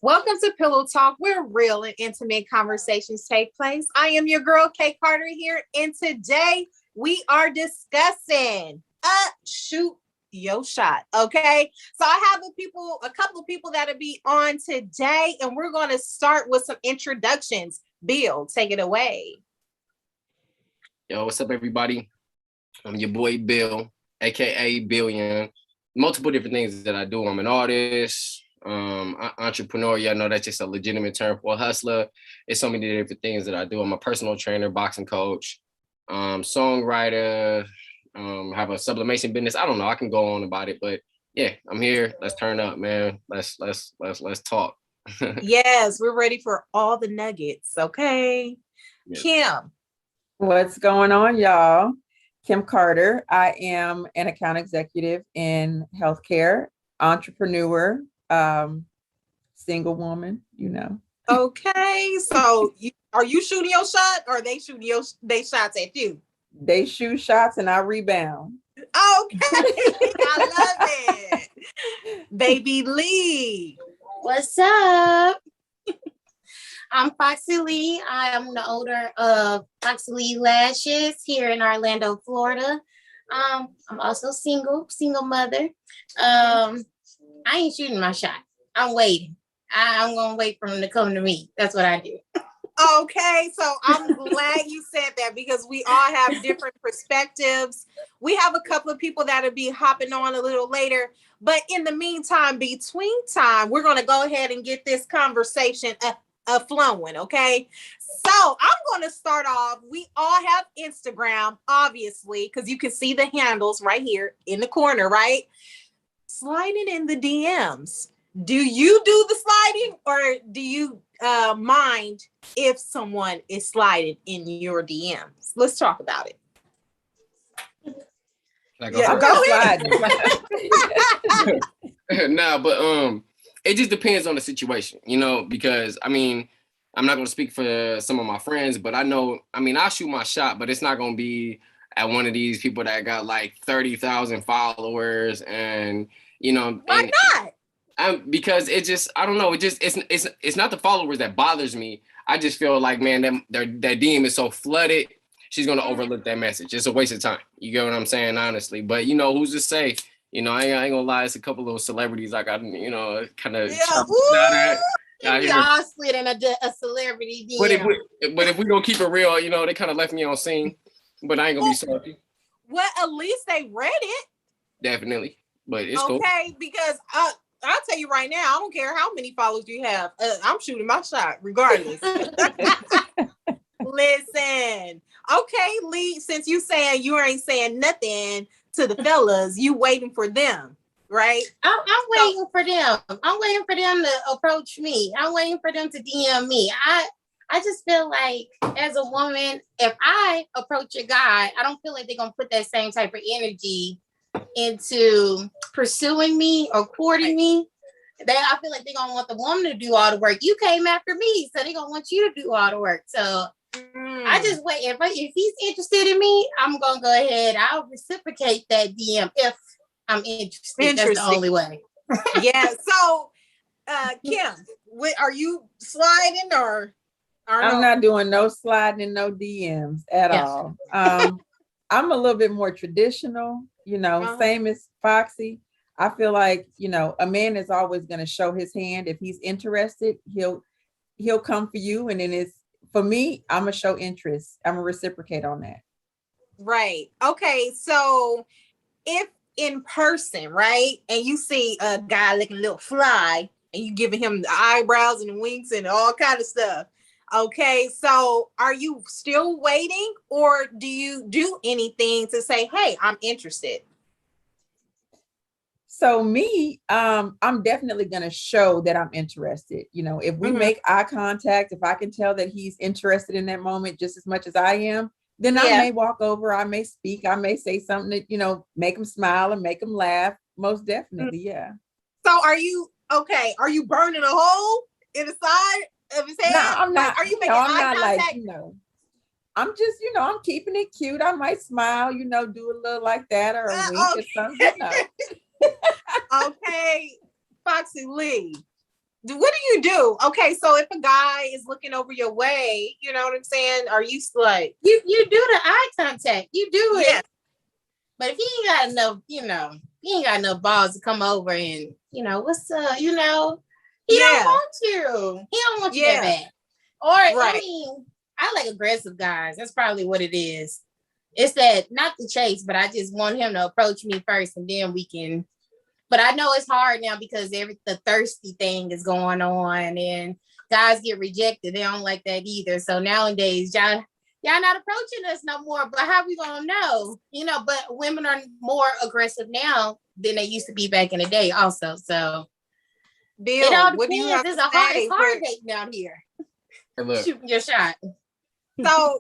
Welcome to Pillow Talk, where real and intimate conversations take place. I am your girl, Kay Carter here, and today we are discussing shoot your shot. Okay, so I have a couple of people that'll be on today, and we're going to start with some introductions. Bill, take it away. Yo, what's up, everybody? I'm your boy Bill, aka Billion. Multiple different things that I do. I'm an artist, entrepreneur. Y'all know that's just a legitimate term for a hustler. It's so many different things that I do. I'm a personal trainer, boxing coach, songwriter. Have a sublimation business. I don't know. I can go on about it, but yeah, I'm here. Let's turn up, man. Let's talk. Yes, we're ready for all the nuggets. Okay, yeah. Kim. What's going on, y'all? Kim Carter. I am an account executive in healthcare, entrepreneur, single woman, Okay, so are you shooting your shot or are they shooting they shots at you? They shoot shots and I rebound. Okay, I love it. Baby Lee. What's up? I'm Foxy Lee. I am the owner of Foxy Lee Lashes here in Orlando, Florida. I'm also single mother. I ain't shooting my shot. I'm waiting. I'm going to wait for them to come to me. That's what I do. Okay, so I'm glad you said that because we all have different perspectives. We have a couple of people that'll be hopping on a little later. But in the meantime, between time, we're going to go ahead and get this conversation flowing, okay? So I'm going to start off. We all have Instagram, obviously, because you can see the handles right here in the corner, right? Sliding in the DMs. Do you do the sliding or do you mind if someone is sliding in your DMs? Let's talk about it. Go ahead. But it just depends on the situation, because I'm not going to speak for some of my friends, but I'll shoot my shot, but it's not going to be at one of these people that got like 30,000 followers and, Why not? Because it just, I don't know. It's not the followers that bothers me. I just feel like, man, that DM is so flooded. She's going to overlook that message. It's a waste of time. You get what I'm saying? Honestly. But, who's to say, I ain't going to lie. It's a couple of celebrities I got, kind of. Y'all slid in a celebrity DM. But if we going to keep it real, they kind of left me on scene. But I ain't going to be salty. Well, at least they read it. Definitely. But it's cool. Okay, because I'll tell you right now, I don't care how many followers you have. I'm shooting my shot regardless. Listen. Okay, Lee, since you saying you ain't saying nothing to the fellas, you waiting for them, right? I'm waiting for them. I'm waiting for them to approach me. I'm waiting for them to DM me. I just feel like as a woman, if I approach a guy, I don't feel like they're going to put that same type of energy into pursuing me or courting me. I feel like they're gonna want the woman to do all the work. You came after me, so they're gonna want you to do all the work. So I just wait. If he's interested in me, I'm gonna go ahead. I'll reciprocate that DM if I'm interested. That's the only way. Yeah. So Kim, are you sliding or I'm not doing no sliding and no DMs at all. I'm a little bit more traditional, same as Foxy. I feel like, a man is always going to show his hand. If he's interested, he'll come for you. And then for me, I'm going to show interest. I'm going to reciprocate on that. Right. Okay. So if in person, right, and you see a guy looking a little fly and you giving him the eyebrows and the winks and all kind of stuff. Okay, so are you still waiting or do you do anything to say, hey, I'm interested? So me, I'm definitely going to show that I'm interested. If we make eye contact, if I can tell that he's interested in that moment just as much as I am, then I may walk over, I may speak, I may say something that, make him smile and make him laugh. Most definitely, yeah. So are you burning a hole in the side of his head? No, I'm not. Are you making eye contact? I'm just, I'm keeping it cute. I might smile, do a little like that or a wink or something. Okay, Foxy Lee. What do you do? Okay, so if a guy is looking over your way, you know what I'm saying? Are you like you do the eye contact? You do it. Yeah. But if he ain't got enough, he ain't got enough balls to come over and what's up, he don't want you. He don't want you that bad. Or right. I mean, I like aggressive guys. That's probably what it is. It's that not the chase, but I just want him to approach me first, and then we can. But I know it's hard now because the thirsty thing is going on, and guys get rejected. They don't like that either. So nowadays, y'all not approaching us no more. But how we gonna know? But women are more aggressive now than they used to be back in the day. Also, so Bill, it all what do you depends. have It's to say? hard dating out here. Hey, look, shooting your shot. So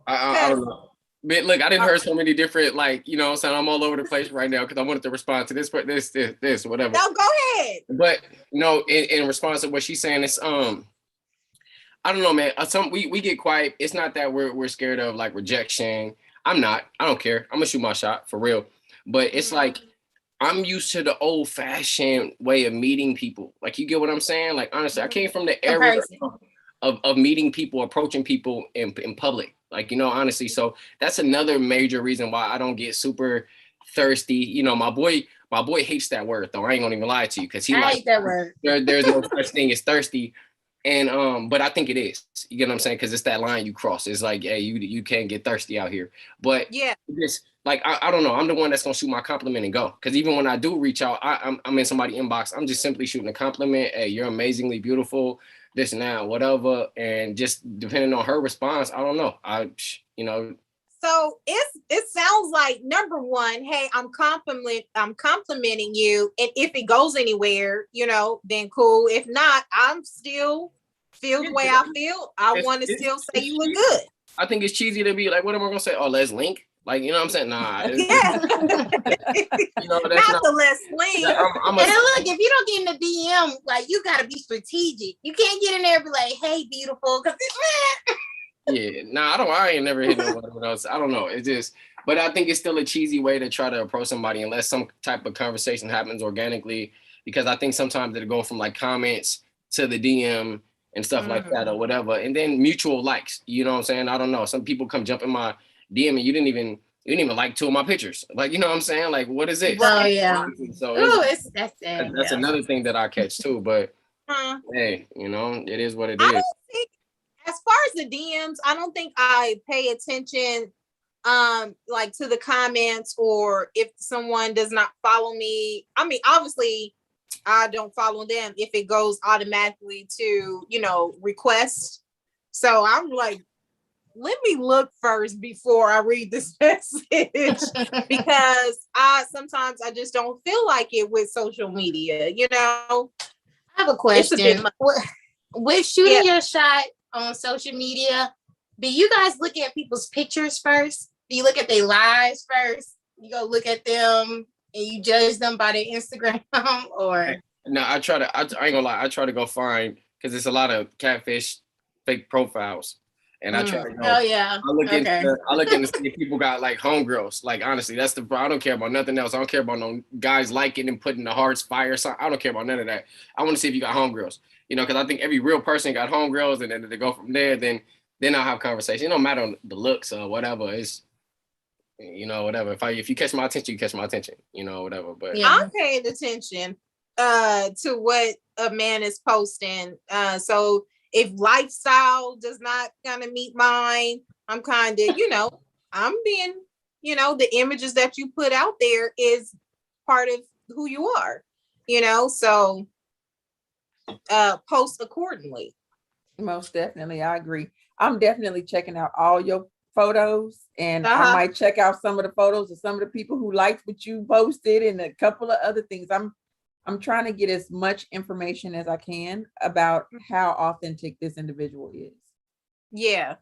I don't know. But look, I didn't hear so many different, like, so I'm all over the place right now because I wanted to respond to this, whatever. No, go ahead. But in response to what she's saying, it's I don't know, man. We get quiet. It's not that we're scared of like rejection. I'm not. I don't care. I'm gonna shoot my shot for real. But it's like I'm used to the old fashioned way of meeting people. Like, you get what I'm saying? Like, honestly, I came from the era of meeting people, approaching people in public. Like, honestly. So that's another major reason why I don't get super thirsty. My boy hates that word though. I ain't gonna even lie to you because he hate that word. There's no such thing as thirsty. And but I think it is. You get what I'm saying? Because it's that line you cross. It's like, hey, you can't get thirsty out here. But it's like I don't know. I'm the one that's gonna shoot my compliment and go. Because even when I do reach out, I'm in somebody's inbox. I'm just simply shooting a compliment. Hey, you're amazingly beautiful. This and that, whatever. And just depending on her response, I don't know. So it sounds like, number one, hey, I'm complimenting you, and if it goes anywhere, then cool. If not, I'm still feel the way I feel. I want to still say you look good. I think it's cheesy to be like, what am I gonna say? Oh, let's link. Like, what I'm saying? Nah. Yeah. That's not the let's link. And look, if you don't get in the DM, like, you gotta be strategic. You can't get in there and be like, hey, beautiful, because yeah, I ain't never hit nobody else. I don't know. It's just, but I think it's still a cheesy way to try to approach somebody unless some type of conversation happens organically. Because I think sometimes it'll go from like comments to the DM and stuff like that or whatever, and then mutual likes. You know what I'm saying? I don't know. Some people come jump in my DM and you didn't even like 2 of my pictures. Like, you know what I'm saying? Like, what is this? Oh yeah. So that's another thing that I catch too. But hey, it is what it is. Don't think, as far as the DMs, I don't think I pay attention like to the comments, or if someone does not follow me. I mean, obviously I don't follow them if it goes automatically to, request. So I'm like, let me look first before I read this message, because sometimes I just don't feel like it with social media, I have a question. With shooting your shot on social media, do you guys look at people's pictures first? Do you look at their lives first? You go look at them and you judge them by their Instagram, or? No, I ain't gonna lie. I try to go find, because there's a lot of catfish, fake profiles. And I try to go. Oh yeah. I look in to see if people got like homegirls. Like, honestly, that's I don't care about nothing else. I don't care about no guys liking and putting the hearts, fire, something. I don't care about none of that. I want to see if you got homegirls. Because I think every real person got homegirls, and then they go from there. Then I'll have conversation. It don't matter the looks or whatever. It's whatever. If you catch my attention, you catch my attention. Whatever. But I'm paying attention to what a man is posting. So if lifestyle does not kind of meet mine, I'm kind of, I'm being, the images that you put out there is part of who you are, so post accordingly. Most definitely. I agree. I'm definitely checking out all your photos, and I might check out some of the photos of some of the people who liked what you posted and a couple of other things. I'm trying to get as much information as I can about how authentic this individual is. Yeah.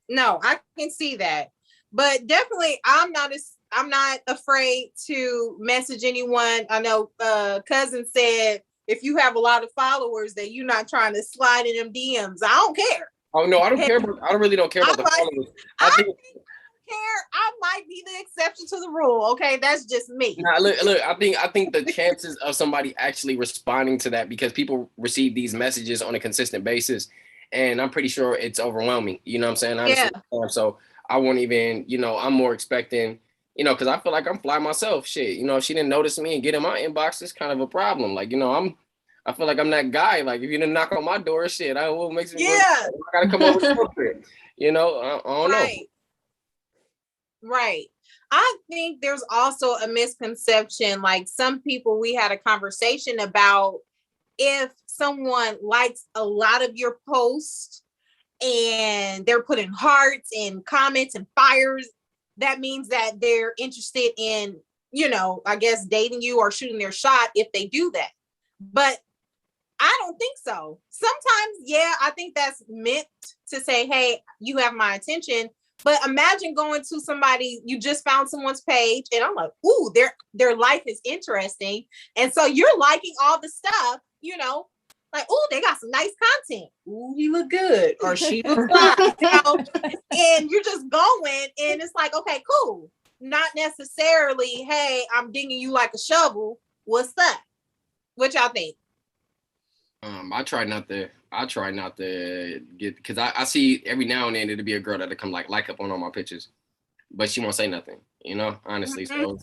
No, I can see that. But definitely I'm not afraid to message anyone. I know cousin said if you have a lot of followers that you're not trying to slide in them DMs. I don't care. Oh no, I don't care about. I really don't care about the followers. care. I might be the exception to the rule. Okay, that's just me. Nah, look. I think the chances of somebody actually responding to that, because people receive these messages on a consistent basis, and I'm pretty sure it's overwhelming. You know what I'm saying? Honestly. So I won't even. I'm more expecting. Because I feel like I'm fly myself. Shit. If she didn't notice me and get in my inbox, it's kind of a problem. Like, I feel like I'm that guy. Like, if you didn't knock on my door, shit, what makes me? I gotta come over to your crib. I don't know. Right. I think there's also a misconception. Like, some people, we had a conversation about, if someone likes a lot of your posts and they're putting hearts and comments and fires, that means that they're interested in, I guess, dating you or shooting their shot if they do that. But I don't think so. Sometimes, I think that's meant to say, hey, you have my attention. But imagine going to somebody, you just found someone's page, and I'm like, ooh, their life is interesting. And so you're liking all the stuff, like, ooh, they got some nice content. Ooh, he look good, or she looks fine, and you're just going, and it's like, okay, cool. Not necessarily, hey, I'm digging you like a shovel. What's up? What y'all think? I try not to get, because I see every now and then it'll be a girl that'll come like up on all my pictures, but she won't say nothing, honestly. So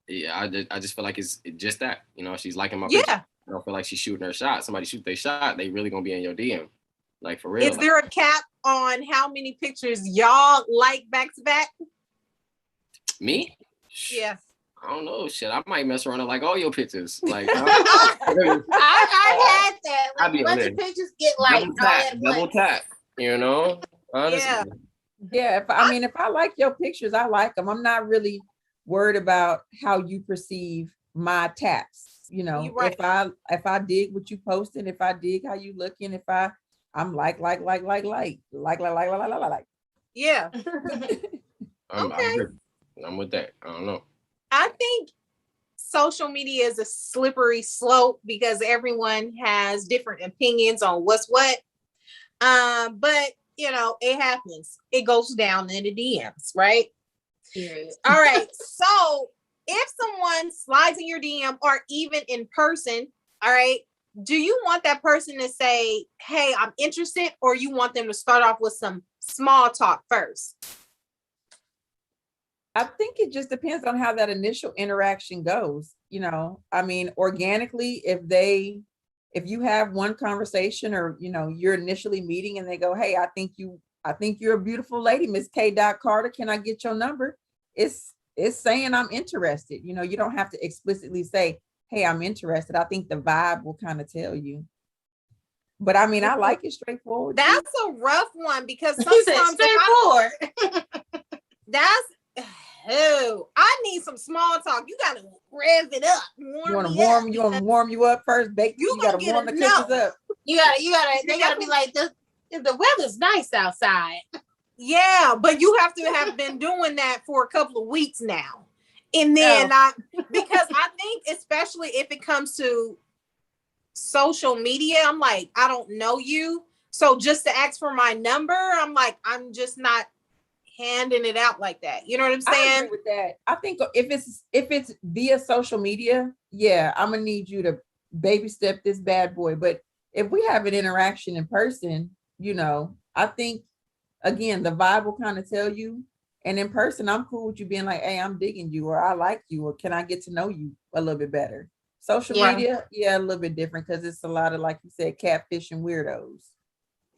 yeah, I just feel like it's just that, she's liking my picture. I don't feel like she's shooting her shot. Somebody shoot their shot, they really gonna be in your DM, like, for real. Is there a cap on how many pictures y'all like back to back? Me? Yeah. I don't know. Shit, I might mess around and like all your pictures. Like, I had that. Like, a bunch of pictures get like double tap. Honestly. Yeah. If I like your pictures, I like them. I'm not really worried about how you perceive my taps. Right. If I dig what you posted, if I dig how you looking, if I'm like. Yeah. I'm with that. I don't know. I think social media is a slippery slope because everyone has different opinions on what's what. But it happens. It goes down in the DMs, right? Period. All right. So if someone slides in your DM or even in person, all right, do you want that person to say, hey, I'm interested, or you want them to start off with some small talk first? I think it just depends on how that initial interaction goes. Organically, if you have one conversation, or you're initially meeting and they go, hey, I think you're a beautiful lady, Miss K. Carter. Can I get your number? It's saying I'm interested. You don't have to explicitly say, hey, I'm interested. I think the vibe will kind of tell you. But I like it straightforward. That's a rough one, because sometimes straightforward. I need some small talk. You gotta rev it up. You want to warm you up first, bake. You gotta warm the cookies up. They gotta be like, the weather's nice outside. Yeah, but you have to have been doing that for a couple of weeks now. And then because I think, especially if it comes to social media, I'm like, I don't know you. So just to ask for my number, I'm like, I'm just not handing it out like that. You know what I'm saying? I agree with that. I think if it's via social media, I'm gonna need you to baby step this bad boy. But if we have an interaction in person, I think, again, the vibe will kind of tell you. And in person, I'm cool with you being like, hey, I'm digging you, or I like you, or can I get to know you a little bit better? Social media, a little bit different, because it's a lot of, like you said, catfish and weirdos.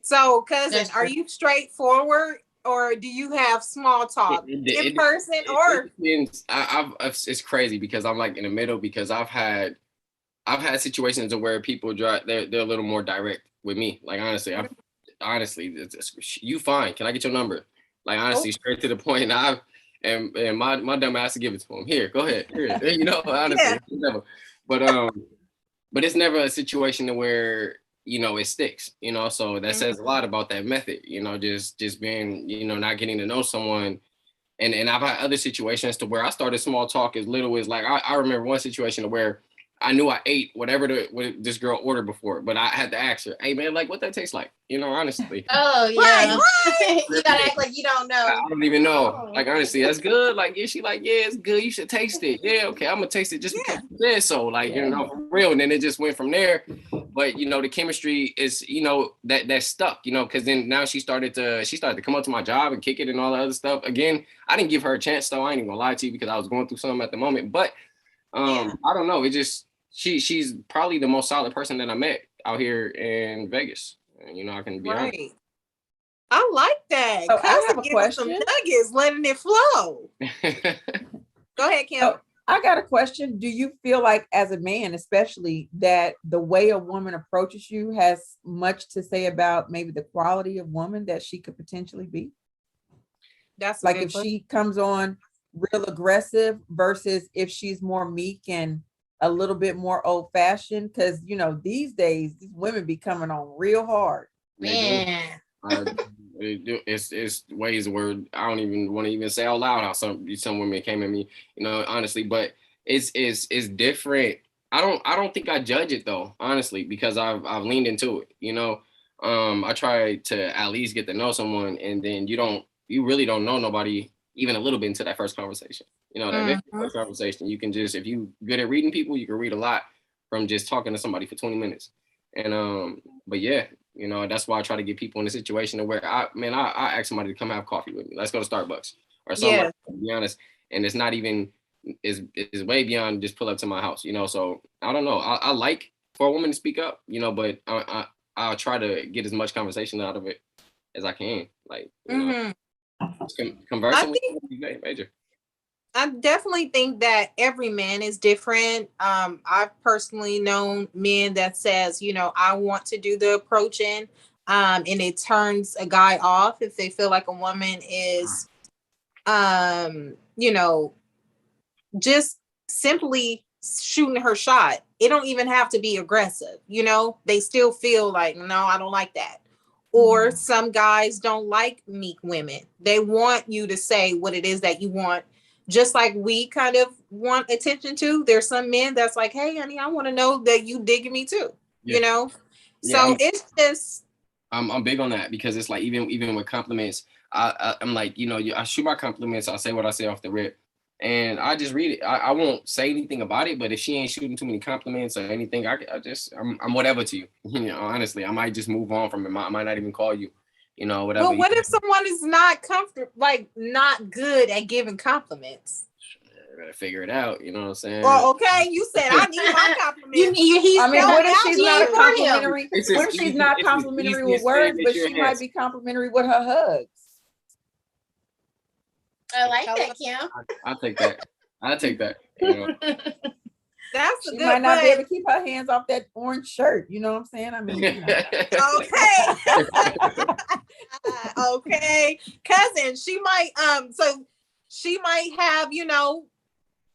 So, cousin, are you straightforward, or do you have small talk in person? Or it's crazy because I'm like in the middle, because I've had situations where people they're a little more direct with me. Like, honestly, you fine. Can I get your number? Like, honestly, straight to the point. And my dumb ass to give it to him. Here, go ahead. Here, honestly, never. But it's never a situation where it sticks. So that says a lot about that method. Just being not getting to know someone. And I've had other situations to where I started small talk as little as, like, I remember one situation where I knew I ate whatever what this girl ordered before, but I had to ask her, hey man, like what that tastes like, honestly. Oh yeah, right. You gotta act like you don't know. I don't even know. Like honestly, that's good. Like yeah, she like, yeah, it's good. You should taste it. Yeah, okay, I'm gonna taste it just because you said so. Like for real. And then it just went from there. But the chemistry is that stuck. Because then now she started to come up to my job and kick it and all the other stuff. Again, I didn't give her a chance though. I ain't even gonna lie to you because I was going through something at the moment. But I don't know. It just she's probably the most solid person that I met out here in Vegas. And, I can be honest. I like that. So I have a question. Some nuggets, letting it flow. Go ahead, Kim. So I got a question. Do you feel like as a man, especially, that the way a woman approaches you has much to say about maybe the quality of woman that she could potentially be? That's like if she comes on real aggressive versus if she's more meek and a little bit more old fashioned, because these days these women be coming on real hard. Man. It's ways where I don't even want to even say out loud how some women came at me, honestly, but it's different. I don't think I judge it though, honestly, because I've leaned into it, I try to at least get to know someone, and then you really don't know nobody even a little bit into that first conversation. That first conversation, you can just, if you good at reading people, you can read a lot from just talking to somebody for 20 minutes. And but yeah, that's why I try to get people in a situation where I ask somebody to come have coffee with me. Let's go to Starbucks or something. Yeah. To be honest, and it's not even is way beyond just pull up to my house. So I don't know. I like for a woman to speak up. But I'll try to get as much conversation out of it as I can. Like conversing with major. I definitely think that every man is different. I've personally known men that says, I want to do the approaching, and it turns a guy off if they feel like a woman is, just simply shooting her shot. It don't even have to be aggressive. They still feel like, no, I don't like that. Or some guys don't like meek women. They want you to say what it is that you want. Just like we kind of want attention to, there's some men that's like, hey, honey, I want to know that you digging me too, So it's just. I'm big on that because it's like even with compliments, I'm like, I shoot my compliments. I say what I say off the rip, and I just read it. I won't say anything about it, but if she ain't shooting too many compliments or anything, I'm whatever to you. Honestly, I might just move on from it. I might not even call you. Whatever. Well, what if someone is not comfortable, like not good at giving compliments? Better figure it out. You know what I'm saying? Well, okay, you said I need my compliments. What if she's not complimentary? What if she's not complimentary with words, but she might be complimentary with her hugs? I like that, Kim. I'll take that. That's she might not be able to keep her hands off that orange shirt. You know what I'm saying? I mean, okay. Okay, cousin. She might so she might have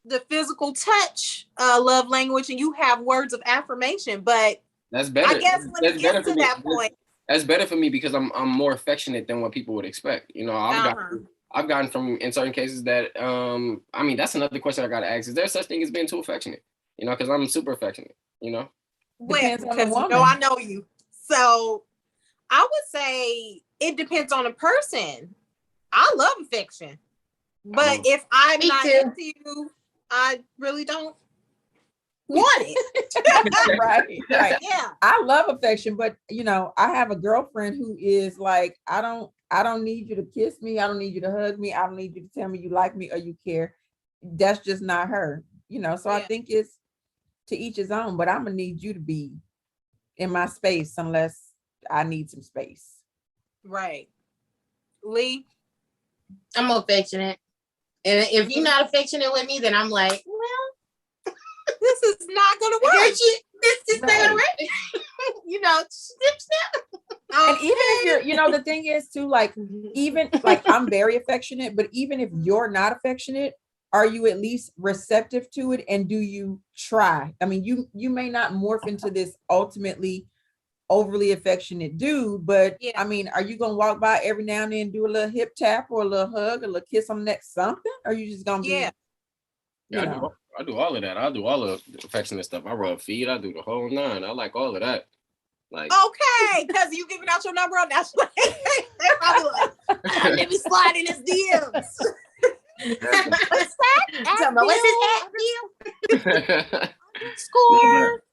the physical touch love language, and you have words of affirmation. But that's better. I guess when it gets to that point, that's better for me because I'm more affectionate than what people would expect. I've gotten from in certain cases that that's another question I gotta ask. Is there such thing as being too affectionate? Because I'm super affectionate. Well, because I know you. So I would say it depends on the person. I love affection. But if I'm not into you, I really don't want it. Right. Yeah. I love affection, but I have a girlfriend who is like, I don't need you to kiss me. I don't need you to hug me. I don't need you to tell me you like me or you care. That's just not her. So I think it's to each his own, but I'm gonna need you to be in my space unless I need some space. Right. Lee? I'm affectionate. And if you're not affectionate with me, then I'm like, well, this is not gonna work. This is not gonna work. Snip, snap. And even if you're, the thing is too, like, even like I'm very affectionate, but even if you're not affectionate, are you at least receptive to it? And do you try? I mean, you may not morph into this ultimately overly affectionate dude, but I mean, are you gonna walk by every now and then, do a little hip tap or a little hug, a little kiss on the neck, something? Or are you just gonna be? I do all of that. I do all of the affectionate stuff. I rub feet. I do the whole nine. I like all of that. Like, okay, because you giving out your number on that's what they're probably like, let me slide in his DMs. What's that? Tell me, what's his at? Score.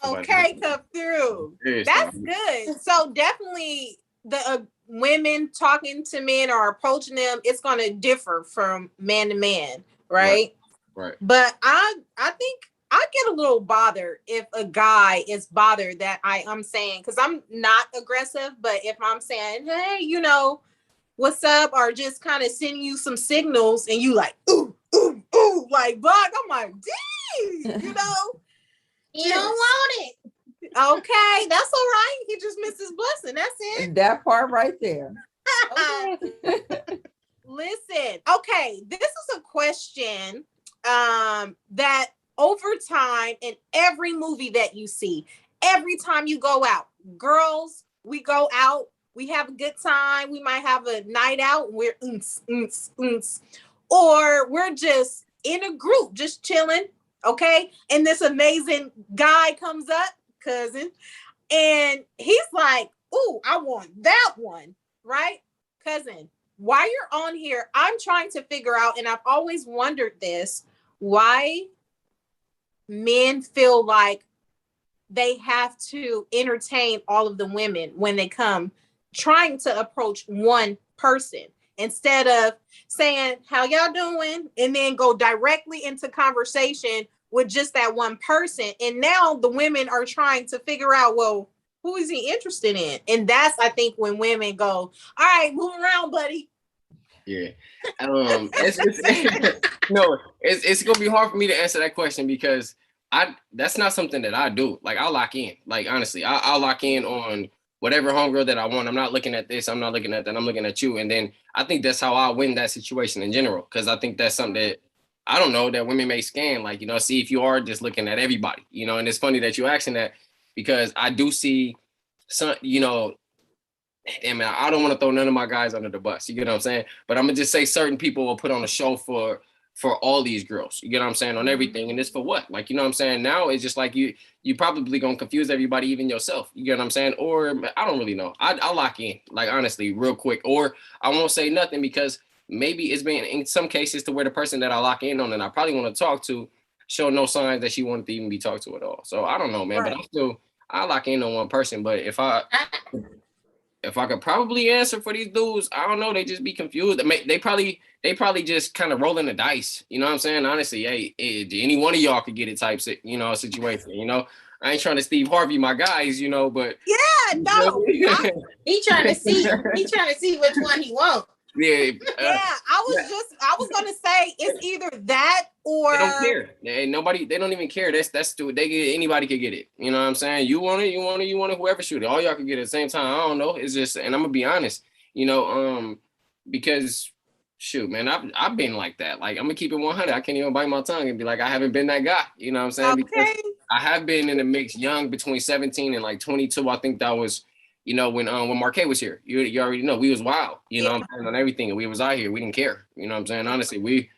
Okay, come through. Seriously. That's good. So definitely the women talking to men or approaching them, it's going to differ from man to man, right? Right. But I think I get a little bothered if a guy is bothered that I'm saying, because I'm not aggressive, but if I'm saying, hey, you know, what's up, or just kind of sending you some signals and you like, ooh, ooh, ooh, like, Buck, I'm like, dang, you know? You don't want it. Okay, that's all right. He just missed his blessing. That's it. That part right there. Listen, okay, this is a question that over time in every movie that you see, every time you go out, girls, we go out, we have a good time, we might have a night out, we're or we're just in a group, just chilling, okay? And this amazing guy comes up, cousin, and he's like, ooh, I want that one, right? Cousin, while you're on here, I'm trying to figure out, and I've always wondered this, why men feel like they have to entertain all of the women when they come trying to approach one person instead of saying, how y'all doing? And then go directly into conversation with just that one person. And now the women are trying to figure out, well, who is he interested in? And that's, I think, when women go, all right, move around, buddy. Yeah. It's gonna be hard for me to answer that question because that's not something that I do. Like, I'll lock in. Like, honestly, I'll lock in on whatever homegirl that I want. I'm not looking at this. I'm not looking at that. I'm looking at you. And then I think that's how I win that situation in general. Because I think that's something that I don't know that women may scan. Like, you know, see if you are just looking at everybody. You know, and it's funny that you're asking that because I do see some. You know. And man, I don't want to throw none of my guys under the bus. You get what I'm saying? But I'm gonna just say certain people will put on a show for all these girls. You get what I'm saying? On everything. And it's for what? Like, you know what I'm saying? Now it's just like you probably gonna confuse everybody, even yourself. You get what I'm saying? Or I don't really know. I'll lock in, like, honestly, real quick. Or I won't say nothing because maybe it's been in some cases to where the person that I lock in on and I probably want to talk to show no signs that she wanted to even be talked to at all. So I don't know, man. Right. But I lock in on one person. But if I could probably answer for these dudes, I don't know. They just be confused. They probably just kind of rolling the dice. You know what I'm saying? Honestly, hey, any one of y'all could get it type, you know, situation. You know, I ain't trying to Steve Harvey my guys, you know, but yeah, no, he trying to see which one he wants. Yeah, I was gonna say it's either that or they don't care. They don't even care. That's stupid. Anybody could get it. You know what I'm saying? You want it, whoever shoot it. All y'all can get it at the same time. I don't know. It's just, and I'm gonna be honest, you know, because shoot, man, I've been like that. Like, I'm gonna keep it 100. I can't even bite my tongue and be like, I haven't been that guy. You know what I'm saying? Okay. Because I have been in the mix young between 17 and like 22. I think that was, you know, when Marquet was here, you already know we was wild, you know what I'm saying, on everything. And we was out here, we didn't care. You know what I'm saying? Honestly,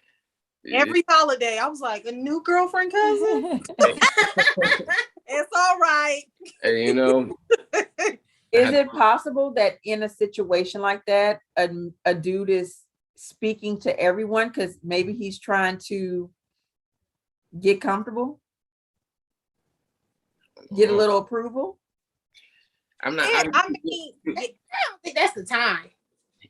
every holiday, I was like, a new girlfriend, cousin? It's all right. You know. Is it possible that in a situation like that, a dude is speaking to everyone because maybe he's trying to get comfortable? Get a little approval? I'm not. I don't think that's the time.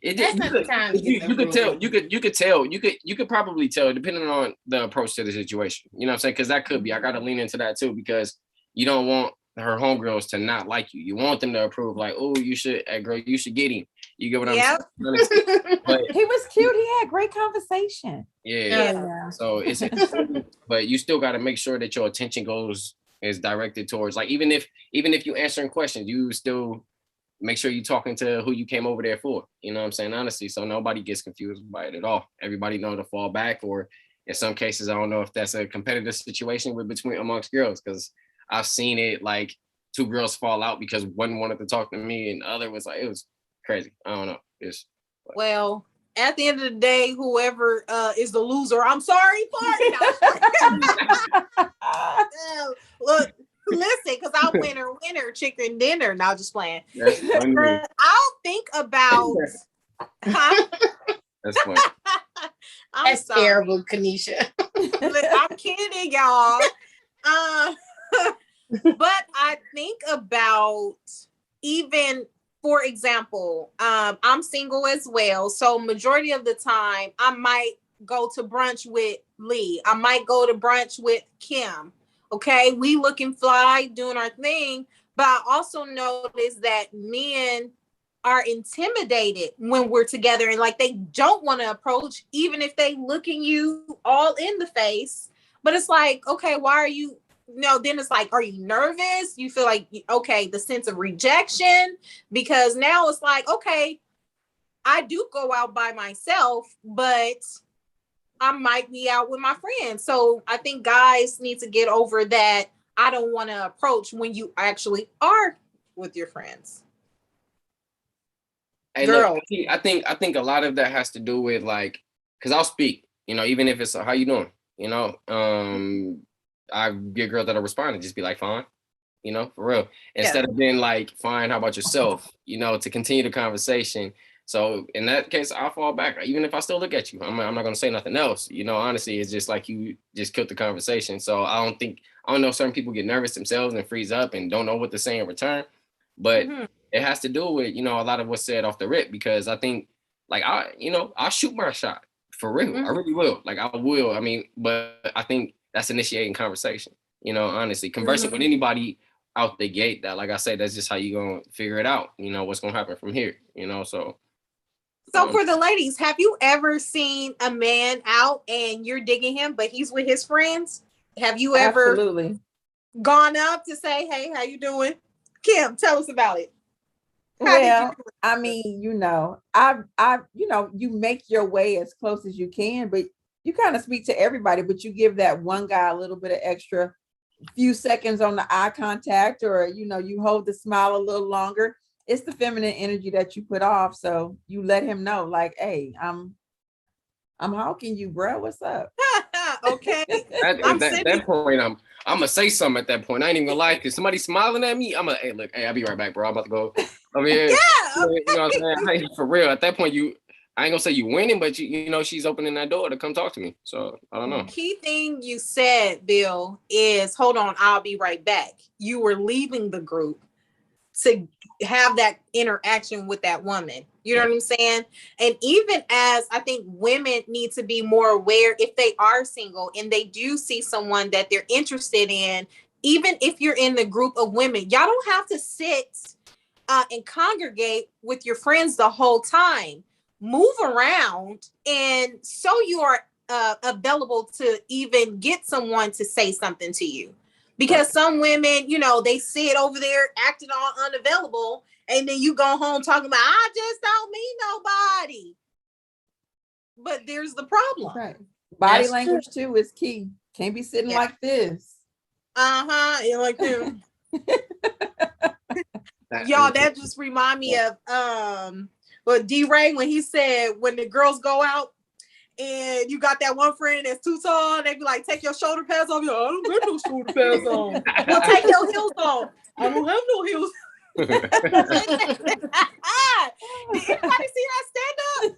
That's not the time. You could tell. You could probably tell, depending on the approach to the situation. You know what I'm saying? Because that could be. I got to lean into that too, because you don't want her homegirls to not like you. You want them to approve. Like, oh, you should, girl, you should get him. You get what I'm saying? But he was cute. He had great conversation. Yeah. So it's, but you still got to make sure that your attention is directed towards, like, even if you answering questions, you still make sure you're talking to who you came over there for. You know what I'm saying? Honestly, so nobody gets confused by it at all. Everybody know to fall back, or in some cases, I don't know if that's a competitive situation amongst girls, because I've seen it, like, two girls fall out because one wanted to talk to me and the other was like, it was crazy. I don't know. Well, at the end of the day, whoever is the loser, I'm sorry for it. Look, listen, because I'm winner, chicken dinner. Now just playing. That's funny. I'll think about. Huh? That's funny. That's sorry. terrible, Kenesha. I'm kidding, y'all. But I think about, even for example, I'm single as well. So majority of the time I might go to brunch with Lee. I might go to brunch with Kim. Okay. We looking fly, doing our thing. But I also notice that men are intimidated when we're together, and like they don't want to approach, even if they looking you all in the face. But it's like, okay, why are you? No, then it's like, are you nervous? You feel like, okay, the sense of rejection, because now it's like, okay, I do go out by myself, but I might be out with my friends. So I think guys need to get over that. I don't want to approach when you actually are with your friends. Hey, Girl. look, I think a lot of that has to do with, like, because I'll speak, even if it's how you doing, I get girls that'll respond and just be like, fine, for real. Instead of being like, fine, how about yourself, to continue the conversation. So in that case, I'll fall back. Even if I still look at you, I'm not going to say nothing else. Honestly, it's just like you just killed the conversation. So I don't know, certain people get nervous themselves and freeze up and don't know what to say in return. But it has to do with, a lot of what's said off the rip, because I think, like, I'll shoot my shot for real. I really will. Like, I will. I mean, but I think that's initiating conversation, honestly. Conversing with anybody out the gate, that, like I said, that's just how you going to figure it out, what's going to happen from here, so. So for the ladies, have you ever seen a man out and you're digging him, but he's with his friends? Have you ever Absolutely gone up to say, hey, how you doing? Kim, tell us about it. Well, I mean, you make your way as close as you can, but you kind of speak to everybody, but you give that one guy a little bit of extra few seconds on the eye contact, or, you hold the smile a little longer. It's the feminine energy that you put off. So you let him know, like, hey, I'm hawking you, bro. What's up? Okay. At that point, I'm gonna say something at that point. I ain't even gonna lie, because somebody smiling at me, I'm gonna, hey, look, hey, I'll be right back, bro. I'm about to go. I mean, Yeah. You know what I'm saying? Hey, for real. At that point, I ain't gonna say you winning, but she's opening that door to come talk to me. So I don't know. Key thing you said, Bill, is hold on, I'll be right back. You were leaving the group to have that interaction with that woman. You know what I'm saying? And even as I think women need to be more aware, if they are single and they do see someone that they're interested in, even if you're in the group of women, y'all don't have to sit and congregate with your friends the whole time. Move around, and so you are available to even get someone to say something to you. Because some women, they sit over there acting all unavailable, and then you go home talking about, I just don't meet nobody. But there's the problem. Right. Body language too is key. Can't be sitting like this. You're like this. Y'all, that just remind me of D-Ray, when he said, when the girls go out and you got that one friend that's too tall, they be like, take your shoulder pads off. You're like, I don't got no shoulder pads on. Well, take your heels off. I don't have no heels. Did anybody see that stand up?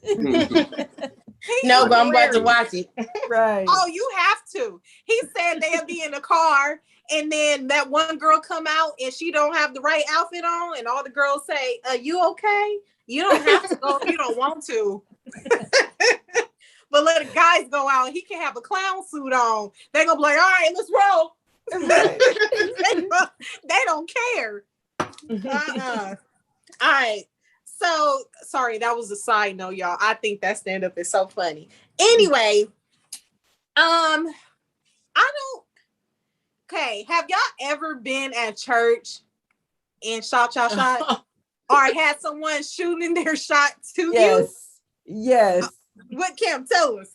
No, but I'm about to watch it. Right. Oh, you have to. He said they'll be in the car, and then that one girl come out and she don't have the right outfit on, and all the girls say, you okay? You don't have to go if you don't want to. But let the guys go out, and he can have a clown suit on. They're gonna be like, all right, let's roll. They don't care. All right. So sorry, that was a side note, y'all. I think that stand-up is so funny. Anyway, I don't. Okay, have y'all ever been at church and shot, or had someone shooting their shot to you? Yes. What, Kim? Tell us.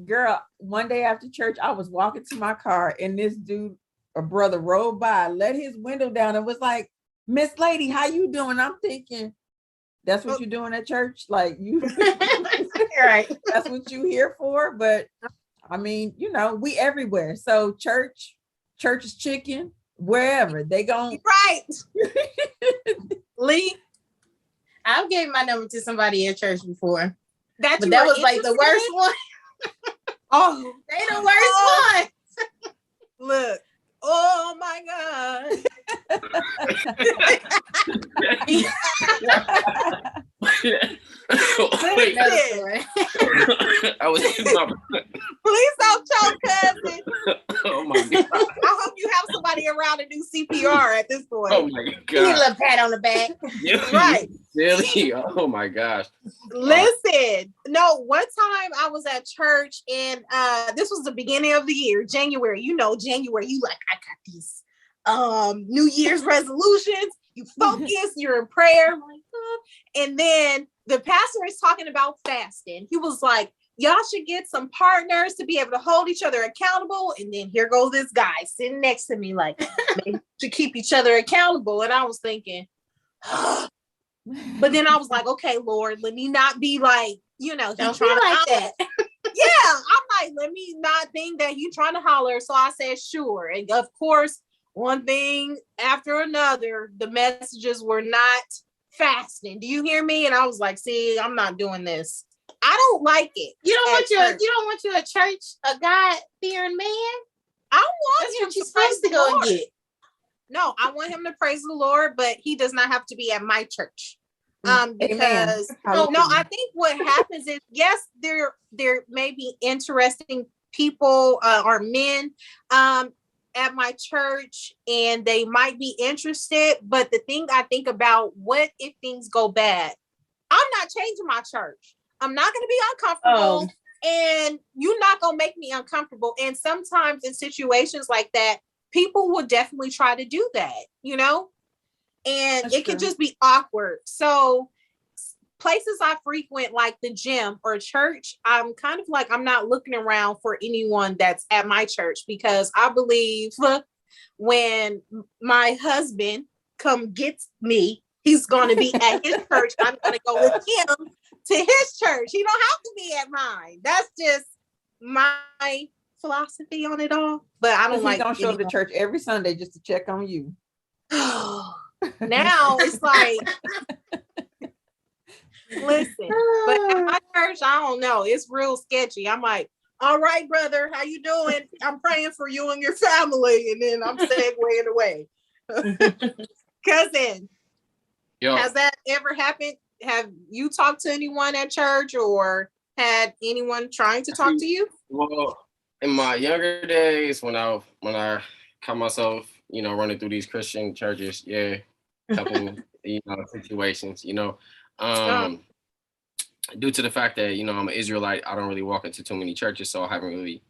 Girl, one day after church, I was walking to my car, and this dude, a brother, rode by, let his window down, and was like, Miss Lady, how you doing? I'm thinking, that's what you're doing at church? Like, you Right. That's what you here for. But I mean, you know, we everywhere. So church is chicken, wherever they gon' Right. Lee, I've gave my number to somebody at church before. that But you that were was like the worst interested one. in? Oh, They the worst one. look. Oh my God. Wait, Another Listen, story. I was in my. please don't choke, cousin. Oh my God. I hope you have somebody around to do CPR at this point. Oh my You need a God. little pat on the back. Right. Really? Oh my gosh. Listen, no, one time I was at church and this was the beginning of the year, January. You know, January, you like, I got these New Year's resolutions. You focus, you're in prayer. I'm like, and then the pastor is talking about fasting. He was like, y'all should get some partners to be able to hold each other accountable. And then here goes this guy sitting next to me, like, to keep each other accountable. And I was thinking, but then I was like, okay, Lord, let me not be like, you know, Don't feel like that. Yeah, I'm like, let me not think that you trying to holler. So I said, sure. And of course, one thing after another, the messages were not fasting. Do you hear me? And I was like, see, I'm not doing this. I don't like it. You don't want church. you don't want you a church, a God-fearing man. I want That's him what you're to praise supposed to the go and Lord. get. No, I want him to praise the Lord, but he does not have to be at my church. Because I think what happens is, yes, there may be interesting people or men at my church, and they might be interested. But the thing I think about, what if things go bad? I'm not changing my church. I'm not going to be uncomfortable, and you're not going to make me uncomfortable. And sometimes in situations like that, people will definitely try to do that, you know, and That's it true. could just be awkward. So places I frequent, like the gym or church, I'm kind of like, I'm not looking around for anyone that's at my church, because I believe when my husband come gets me, he's going to be at his church. I'm going to go with him to his church. He don't have to be at mine. That's just my philosophy on it all. But I don't like. He's gonna show up to church every Sunday just to check on you. Now it's like, listen, but at my church, I don't know. It's real sketchy. I'm like, all right, brother, how you doing? I'm praying for you and your family, and then I'm segueing away. Cousin, has that ever happened? Have you talked to anyone at church, or had anyone trying to talk to you? Well, in my younger days, when I caught myself, you know, running through these Christian churches, yeah, a couple, you know, situations, you know, due to the fact that, you know, I'm an Israelite, I don't really walk into too many churches, so I haven't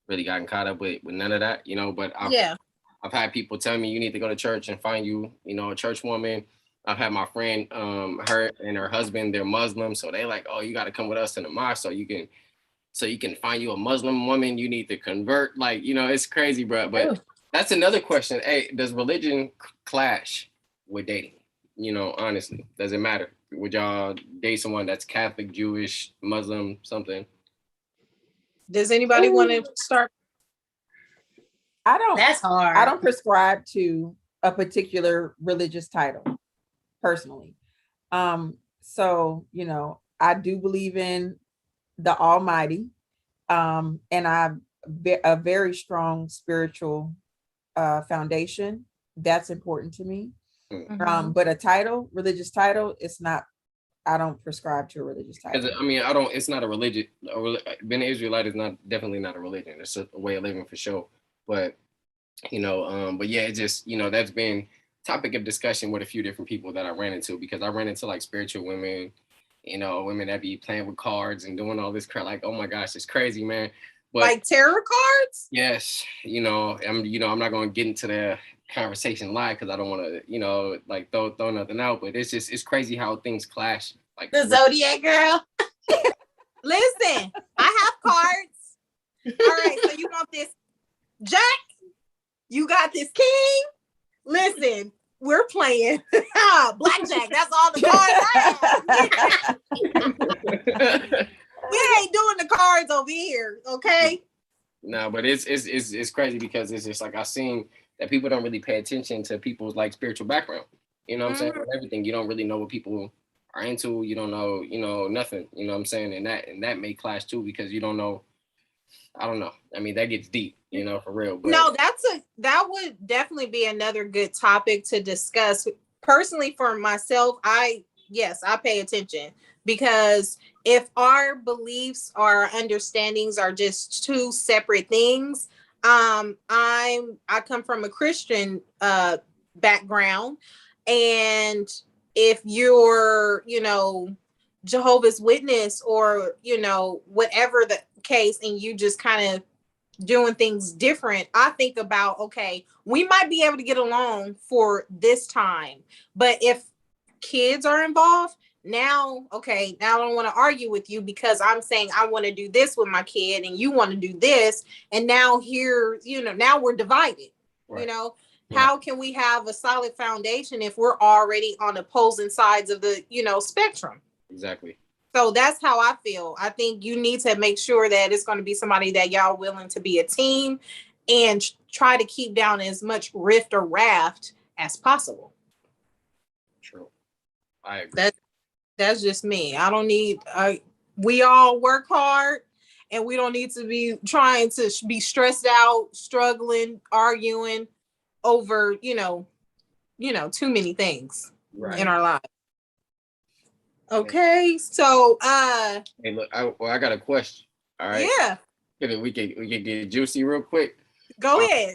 really gotten caught up with none of that, you know. But I've had people tell me, you need to go to church and find you, you know, a church woman. I've had my friend, her and her husband, they're Muslim, so they like, oh, you got to come with us to the mosque so you can find you a Muslim woman. You need to convert, like, you know, it's crazy, bro. But that's another question. Hey, does religion clash with dating? You know, honestly, does it matter? Would y'all date someone that's Catholic, Jewish, Muslim, something? Does anybody want to start? I don't. That's hard. I don't prescribe to a particular religious title personally. So, you know, I do believe in the Almighty, and I've a very strong spiritual foundation. That's important to me. Mm-hmm. But a title, religious title, it's not. I don't prescribe to a religious title. I mean, it's not a religion. Being an Israelite is definitely not a religion. It's a way of living for sure. But, you know, but yeah, it just, you know, that's been topic of discussion with a few different people that I ran into, because I ran into like spiritual women, you know, women that be playing with cards and doing all this crap. Like, oh my gosh, it's crazy, man. But, like tarot cards? Yes, you know, I'm not going to get into the conversation live because I don't want to, you know, like throw nothing out. But it's crazy how things clash. Like the Zodiac girl. Listen, I have cards. All right, so you want this Jack? You got this King? Listen, we're playing blackjack. That's all the cards I have. We over here. Okay. No, but it's crazy because it's just like I've seen that people don't really pay attention to people's like spiritual background. You know what I'm saying? On everything. You don't really know what people are into. You don't know, nothing. You know what I'm saying? And that may clash too because you don't know. I don't know. I mean, that gets deep, for real. But no, that would definitely be another good topic to discuss. Personally, for myself, I pay attention because if our beliefs or understandings are just two separate things, I come from a Christian background, and if you're, Jehovah's Witness or, whatever the case, and you just kind of doing things different, I think about, okay, we might be able to get along for this time, but if kids are involved, now I don't want to argue with you because I'm saying I want to do this with my kid and you want to do this, and now here, now we're divided. Right. How can we have a solid foundation if we're already on opposing sides of the, spectrum? Exactly. So that's how I feel. I think you need to make sure that it's going to be somebody that y'all willing to be a team and try to keep down as much rift or raft as possible. True. I agree. That's just me. I don't need, we all work hard and we don't need to be trying to be stressed out, struggling, arguing over, too many things in our lives. Okay, so hey, look, I got a question. All right. Yeah. We can get juicy real quick. Go ahead.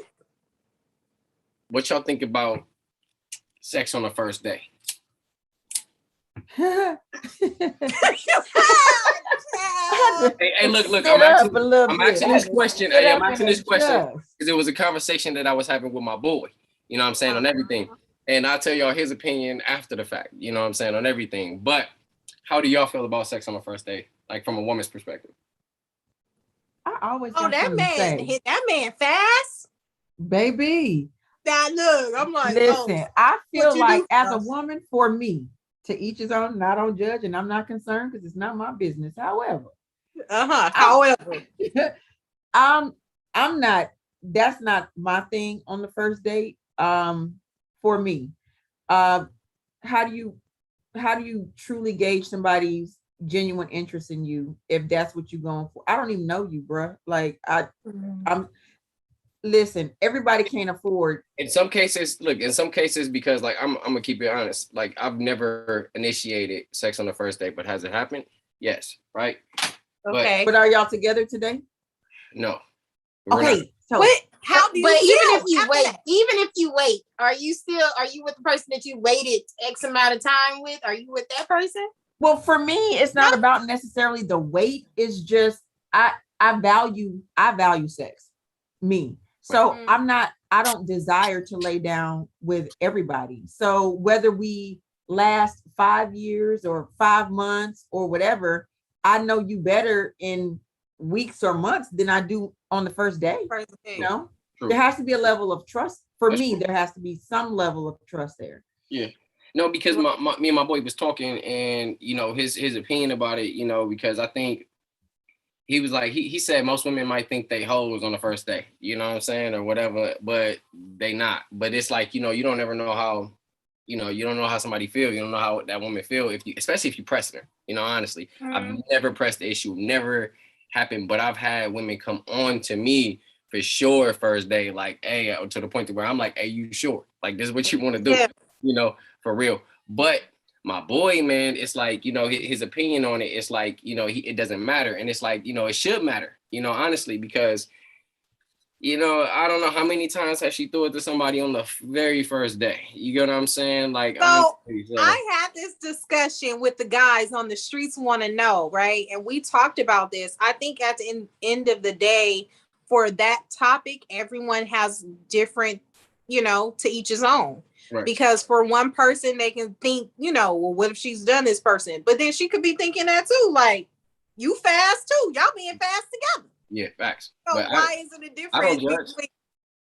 What y'all think about sex on the first day? Hey, look, I'm asking this question. I'm asking this question because it was a conversation that I was having with my boy. You know what I'm saying, on everything. And I'll tell y'all his opinion after the fact, you know what I'm saying, on everything. But how do y'all feel about sex on the first day? Like from a woman's perspective. I always that man fast. Baby. That look, I'm like, listen, I feel like as a woman, for me, to each his own, not on judge, and I'm not concerned because it's not my business. However, I'm not, that's not my thing on the first date. For me, how do you truly gauge somebody's genuine interest in you if that's what you're going for? I don't even know you, bruh. Like I'm listen, everybody can't afford. In some cases, because like I'm gonna keep it honest. Like I've never initiated sex on the first date, but has it happened? Yes, right. Okay. But are y'all together today? No. Okay. So how do you but even if you wait, are you with the person that you waited X amount of time with? Are you with that person? Well, for me, it's not about necessarily the wait. It's just I value sex. Me. So I don't desire to lay down with everybody. So whether we last 5 years or 5 months or whatever, I know you better in weeks or months than I do on the first day. You know, there has to be a level of trust. For me, there has to be some level of trust there. Yeah. No, because me and my boy was talking, and his opinion about it, because I think he was like, he said most women might think they hoes on the first day, you know what I'm saying, or whatever, but they not. But it's like, you don't ever know how, you don't know how somebody feel. You don't know how that woman feel, especially if you press her, honestly. I've never pressed the issue, never happened, but I've had women come on to me for sure first day, like, hey, to the point where I'm like, hey, you sure? Like, this is what you want to do, for real. But my boy, man, it's like, his opinion on it, it's like, it doesn't matter. And it's like, it should matter, honestly, because, I don't know how many times has she threw it to somebody on the very first day. You get what I'm saying? Like, so I had this discussion with the guys on the streets want to know, right? And we talked about this. I think at the end of the day, for that topic, everyone has different, to each his own. Right. Because for one person, they can think, well, what if she's done this person? But then she could be thinking that too, like, you fast too. Y'all being fast together. Yeah, facts. So but why is it a difference? I don't judge.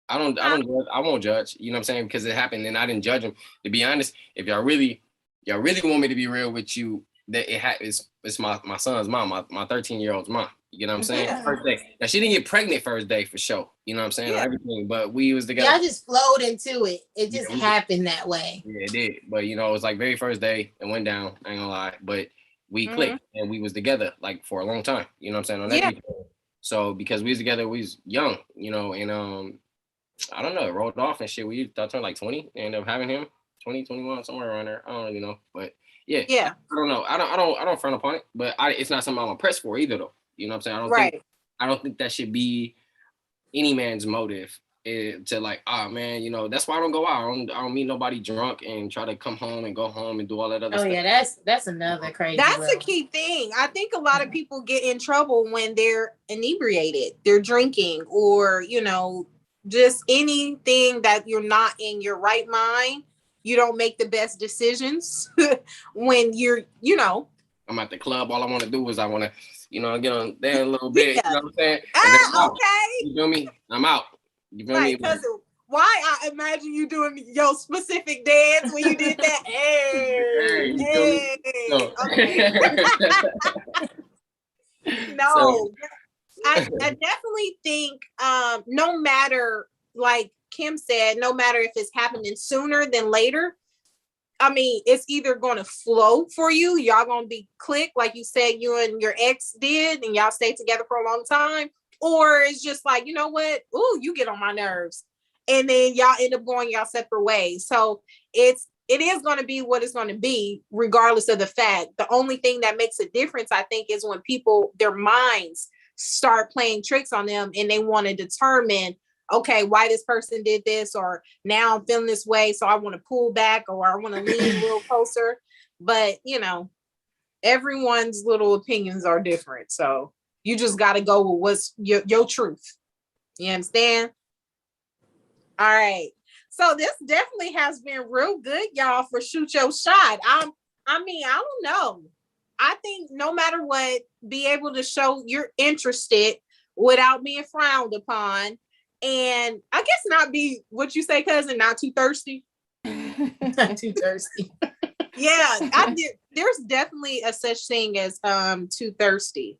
I don't judge. I won't judge. You know what I'm saying? Because it happened and I didn't judge them. To be honest, if y'all really want me to be real with you, that it's it's my son's mom, my 13-year-old's mom. You know what I'm saying? Yeah. First day. Now she didn't get pregnant first day for sure. You know what I'm saying? Yeah. Or everything, but we was together. Y'all just flowed into it. It just happened that way. Yeah, it did. But you know, it was like very first day, it went down. I ain't gonna lie, but we clicked and we was together like for a long time. You know what I'm saying? On everything. So because we was together, we was young. You know, and I don't know, it rolled off and shit. We thought turned like 20, ended up having him 20, 21, somewhere around there. I don't even know, but yeah. I don't know. I don't front upon it, but it's not something I'm oppressed for either, though. You know what I'm saying? I don't think that should be any man's motive to like, man, you know, that's why I don't go out. I don't meet nobody drunk and try to come home and go home and do all that other stuff. Oh yeah, that's another crazy. That's a key thing. I think a lot of people get in trouble when they're inebriated, they're drinking, or you know, just anything that you're not in your right mind. You don't make the best decisions when you're, you know. I'm at the club. All I want to do is I want to, you know, get on there a little bit. You know what I'm saying? Okay. You feel me? I'm out. You feel me? Because why I imagine you doing your specific dance when you did that. Hey. Okay. No. I definitely think no matter, like Kim said, no matter if it's happening sooner than later, I mean, it's either going to flow for you. Y'all going to be click, like you said, you and your ex did, and y'all stayed together for a long time. Or it's just like, you know what? Ooh, you get on my nerves. And then y'all end up going y'all separate ways. So it is going to be what it's going to be, regardless of the fact. The only thing that makes a difference, I think, is when people, their minds start playing tricks on them and they want to determine, okay, why this person did this, or now I'm feeling this way, so I want to pull back, or I want to lean a little closer. But, you know, everyone's little opinions are different. So you just got to go with what's your truth. You understand? All right. So this definitely has been real good, y'all, for Shoot Your Shot. I mean, I don't know. I think no matter what, be able to show you're interested without being frowned upon. And I guess not be, what you say, cousin, not too thirsty. Not too thirsty. Yeah, there's definitely a such thing as too thirsty.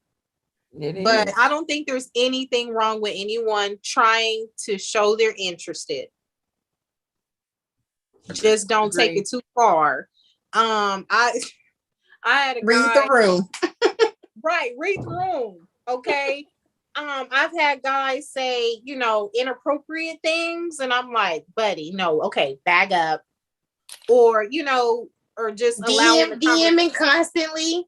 But I don't think there's anything wrong with anyone trying to show they're interested. Just don't take it too far. I had a guy, read the room. Right, read the room. Okay. I've had guys say, you know, inappropriate things, and I'm like, buddy, no, okay, back up. Or, you know, or just DMing constantly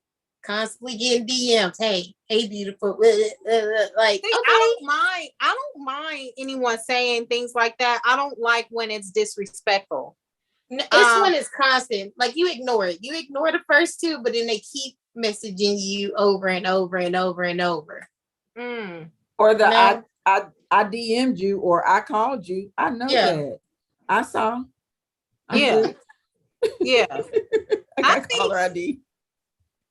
getting DMs. Hey, beautiful. Like, see, okay. I don't mind anyone saying things like that. I don't like when it's disrespectful. It's when it's constant. Like, you ignore it. You ignore the first two, but then they keep messaging you over and over and over and over. Or I DM'd you, or I called you. I know that. I saw. Yeah. I got caller ID.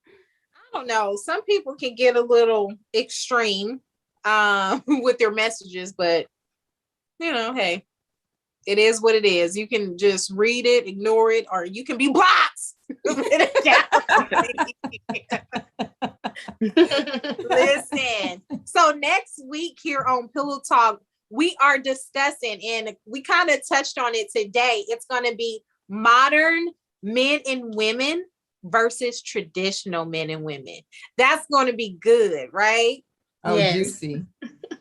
I don't know. Some people can get a little extreme with their messages, but you know, hey, it is what it is. You can just read it, ignore it, or you can be blocked. Listen. So next week here on Pillow Talk, we are discussing, and we kind of touched on it today. It's going to be modern men and women versus traditional men and women. That's going to be good, right? Oh, yes. Juicy.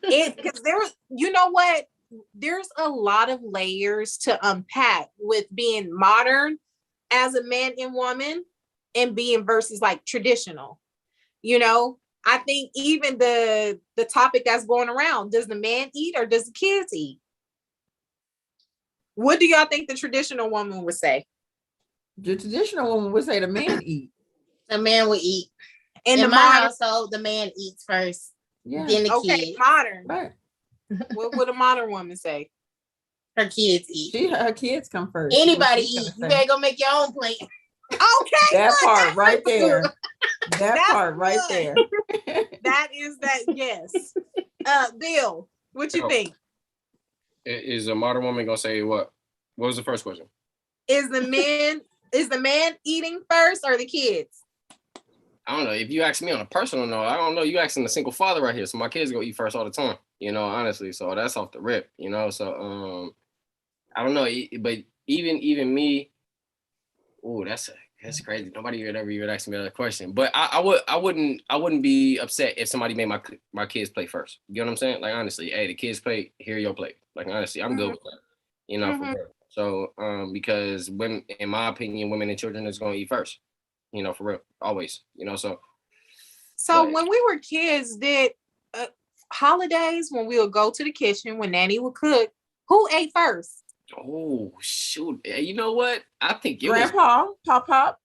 Because you know what? There's a lot of layers to unpack with being modern as a man and woman and being versus like traditional. You know, I think even the topic that's going around, does the man eat or does the kids eat? What do y'all think the traditional woman would say? The traditional woman would say the man eat. The man would eat. In my household, the man eats first. Yeah. Then the kids. Modern. Right. What would a modern woman say? Her kids eat. Her kids come first. Anybody eat. You better go make your own plate. Okay. That part right there. That part right there. That is that, yes. Bill, what you think? Is a modern woman gonna say what? What was the first question? Is the man eating first or the kids? I don't know. If you ask me on a personal note, I don't know. You asking a single father right here, so my kids go eat first all the time. Honestly. So that's off the rip. So I don't know. But even me. Oh, that's crazy. Nobody would ever even ask me that question. But I wouldn't be upset if somebody made my kids play first. You know what I'm saying? Like honestly, hey, the kids play, here your play. Like honestly, I'm good with that. For real. So because women, in my opinion, women and children is gonna eat first. For real, always. So when we were kids, did holidays when we would go to the kitchen when Nanny would cook, who ate first? Oh shoot! You know what? I think it Grandpa, Pop.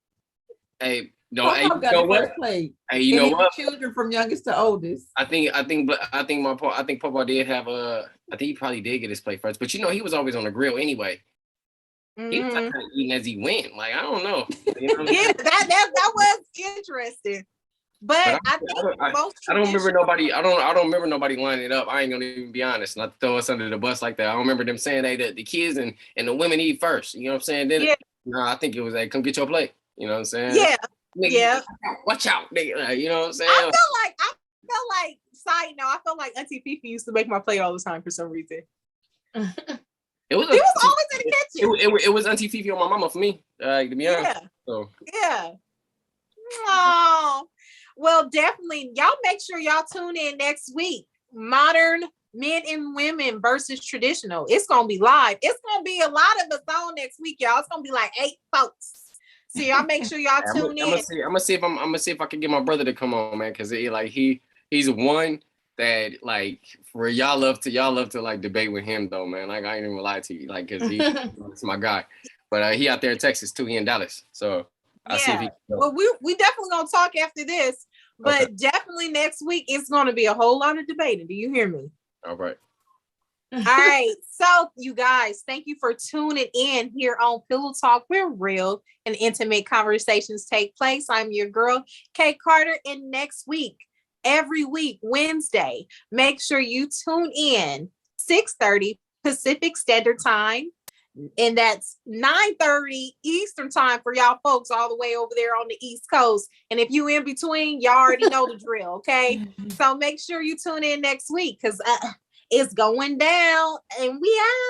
Hey, no, Pop hey, you got know the what? first plate. Hey, you know what? Children from youngest to oldest. I think Papa did have I think he probably did get his plate first, but he was always on the grill anyway. He was kind of eating as he went. Like I don't know. Yeah, that was interesting. But I think most I don't remember nobody. I don't remember nobody lining it up. I ain't gonna even be honest. Not to throw us under the bus like that. I don't remember them saying, "Hey, the kids and the women eat first." You know what I'm saying? Then no, I think it was like, "Come get your plate." You know what I'm saying? Yeah. Nigga, yeah. Watch out, nigga. You know what I'm saying? I feel like side note, I feel like Auntie Fifi used to make my plate all the time for some reason. It was always in the kitchen. It was Auntie Fifi on my mama for me. To be honest. Yeah. Oh, well, definitely. Y'all make sure y'all tune in next week. Modern men and women versus traditional. It's gonna be live. It's gonna be a lot of us on next week, y'all. It's gonna be like 8 folks. So y'all make sure y'all tune in. I'm gonna see if I can get my brother to come on, man, because he's one that like for y'all love to like debate with him though, man. Like I ain't even gonna lie to you, like because he's my guy. But he out there in Texas too. He in Dallas, so I'll see if he. Well, we definitely gonna talk after this, but definitely next week it's gonna be a whole lot of debating. Do you hear me? All right. All right. So you guys, thank you for tuning in here on Pillow Talk, where real and intimate conversations take place. I'm your girl, Kay Carter, and next week, every week, Wednesday, make sure you tune in 6:30 Pacific Standard Time. And that's 9:30 Eastern time for y'all folks all the way over there on the East Coast. And if you in between, y'all already know the drill, okay? So make sure you tune in next week because it's going down and we out.